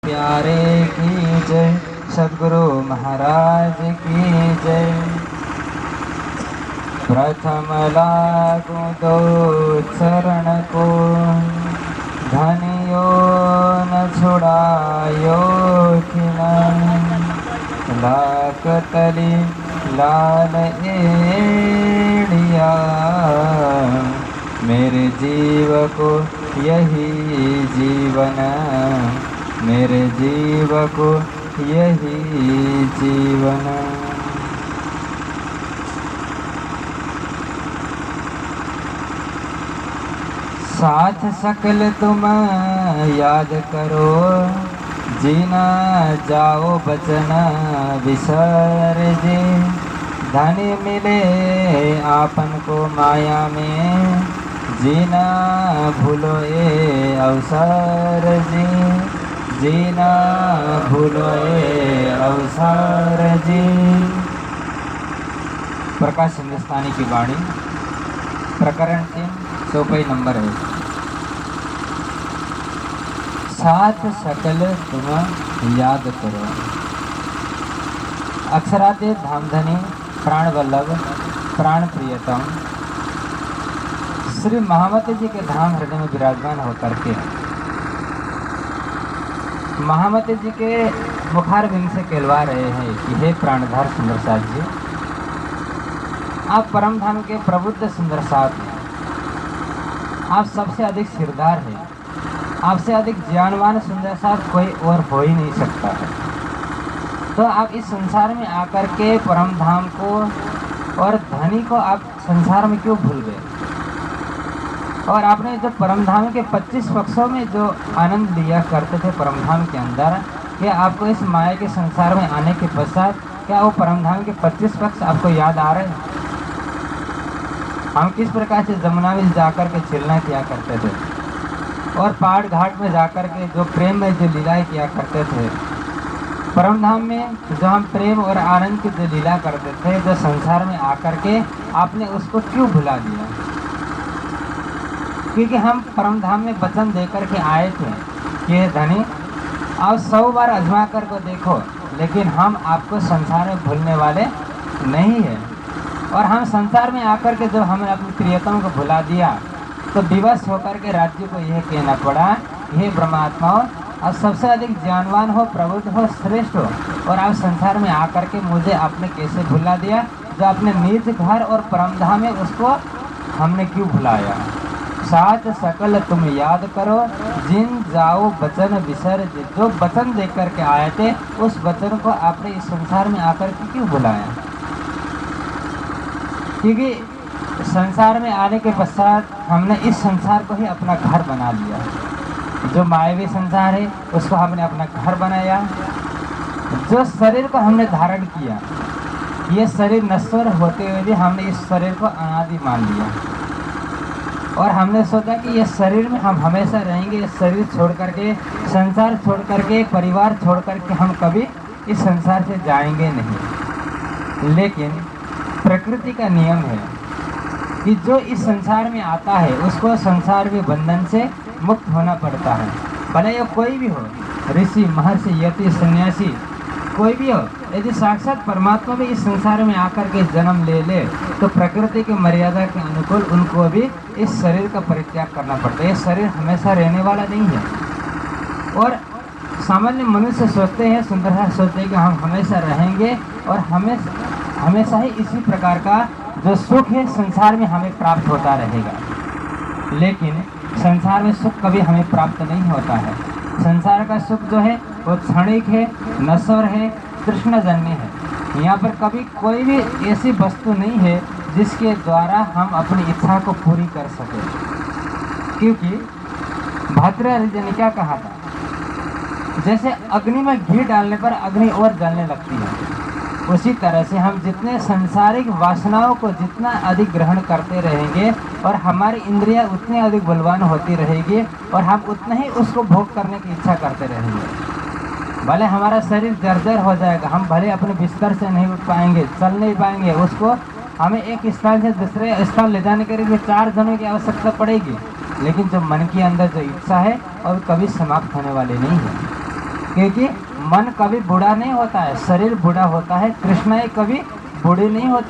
प्यारे की जय, सद्गुरु महाराज की जय। प्रथम लागू दो चरण को, धनियो न छुड़ायो खिला। लाख तली लाल एड़िया, मेरे जीव को यही जीवन, मेरे जीव को यही जीवन। साथ सकल तुम याद करो, जीना जाओ बचन विसर जे। धन मिले आपन को माया में, जीना भूलो ये अवसर जी, जीना भूलो ये अवसर जी। प्रकाश हिंदुस्तानी की वाणी, प्रकरण 3, चौपाई नंबर 1। साथ सकल तुम याद करो। अक्षरातीत धामधनी प्राण वल्लभ प्राण प्रियतम श्री महामती जी के धाम हृदय में विराजमान होकर के महामती जी के मुखार बिंद से कहलवा रहे हैं कि हे प्राणधार सुंदर साथ जी, आप परम धाम के प्रबुद्ध सुंदर साथ हैं। आप सबसे अधिक सिरदार हैं। आपसे अधिक ज्ञानवान सुंदर साथ कोई और हो ही नहीं सकता है। तो आप इस संसार में आकर के परम धाम को और धनी को आप संसार में क्यों भूल गए? और आपने जो परम धाम के 25 पक्षों में जो आनंद लिया करते थे परम धाम के अंदर, क्या आपको इस माया के संसार में आने के पश्चात क्या वो परम धाम के 25 पक्ष आपको याद आ रहे हैं? हम किस प्रकार से जमुना में जाकर के चिलना किया करते थे और पहाड़ घाट में जाकर के जो प्रेम में जो लीलाएं किया करते थे, परम धाम में जो हम प्रेम और आनंद की जो लीला करते थे, जो संसार में आकर के आपने उसको क्यों भुला दिया? क्योंकि हम परम धाम में वचन देकर के आए थे कि धनी आप 100 बार आजमा कर को देखो, लेकिन हम आपको संसार में भूलने वाले नहीं है। और हम संसार में आकर के जब हमने अपनी प्रियतम को भुला दिया तो विवश होकर के राज्य को यह कहना पड़ा, हे ब्रह्मात्माओं, आप सबसे अधिक ज्ञानवान हो, प्रबुद्ध हो, श्रेष्ठ हो, और आप संसार में आकर के मुझे आपने कैसे भुला दिया? जो अपने निज घर और परमधाम में उसको हमने क्यों भुलाया? साथ सकल तुम याद करो, जिन जाओ वचन विसर। जो वचन दे करके आए थे उस वचन को आपने इस संसार में आकर के क्यों भुलाया? क्योंकि संसार में आने के पश्चात हमने इस संसार को ही अपना घर बना लिया। जो मायावी संसार है उसको हमने अपना घर बनाया। जो शरीर को हमने धारण किया, ये शरीर नश्वर होते हुए भी हमने इस शरीर को अनादि मान लिया और हमने सोचा कि ये शरीर में हम हमेशा रहेंगे। ये शरीर छोड़ करके, संसार छोड़ करके, परिवार छोड़ करके हम कभी इस संसार से जाएंगे नहीं। लेकिन प्रकृति का नियम है कि जो इस संसार में आता है उसको संसार के बंधन से मुक्त होना पड़ता है। भले ये कोई भी हो, ऋषि, महर्षि, यति, सन्यासी, कोई भी हो, यदि साक्षात परमात्मा भी इस संसार में आकर के जन्म ले तो प्रकृति की मर्यादा के अनुकूल उनको भी इस शरीर का परित्याग करना पड़ता है। ये शरीर हमेशा रहने वाला नहीं है। और सामान्य मनुष्य सोचते हैं, सुंदरता सोचते हैं कि हम हमेशा रहेंगे और हमेशा ही इसी प्रकार का जो सुख है संसार में हमें प्राप्त होता रहेगा। लेकिन संसार में सुख कभी हमें प्राप्त नहीं होता है। संसार का सुख जो है वो क्षणिक है, नश्वर है, तृष्णाजन्य है। यहाँ पर कभी कोई भी ऐसी वस्तु नहीं है जिसके द्वारा हम अपनी इच्छा को पूरी कर सके। क्योंकि भद्रावति ने क्या कहा था, जैसे अग्नि में घी डालने पर अग्नि और जलने लगती है, उसी तरह से हम जितने सांसारिक वासनाओं को जितना अधिक ग्रहण करते रहेंगे और हमारी इंद्रियां उतनी अधिक बलवान होती रहेगी और हम उतना ही उसको भोग करने की इच्छा करते रहेंगे। भले हमारा शरीर जर्जर हो जाएगा, हम भले अपने बिस्तर से नहीं उठ पाएंगे, चल नहीं पाएंगे, उसको हमें एक स्थान से दूसरे स्थान ले जाने के लिए 4 जनों की आवश्यकता पड़ेगी। लेकिन जो मन के अंदर जो इच्छा है और कभी समाप्त होने वाली नहीं है। क्योंकि मन कभी बूढ़ा नहीं होता है, शरीर बूढ़ा होता है, कृष्ण कभी बूढ़े नहीं होते।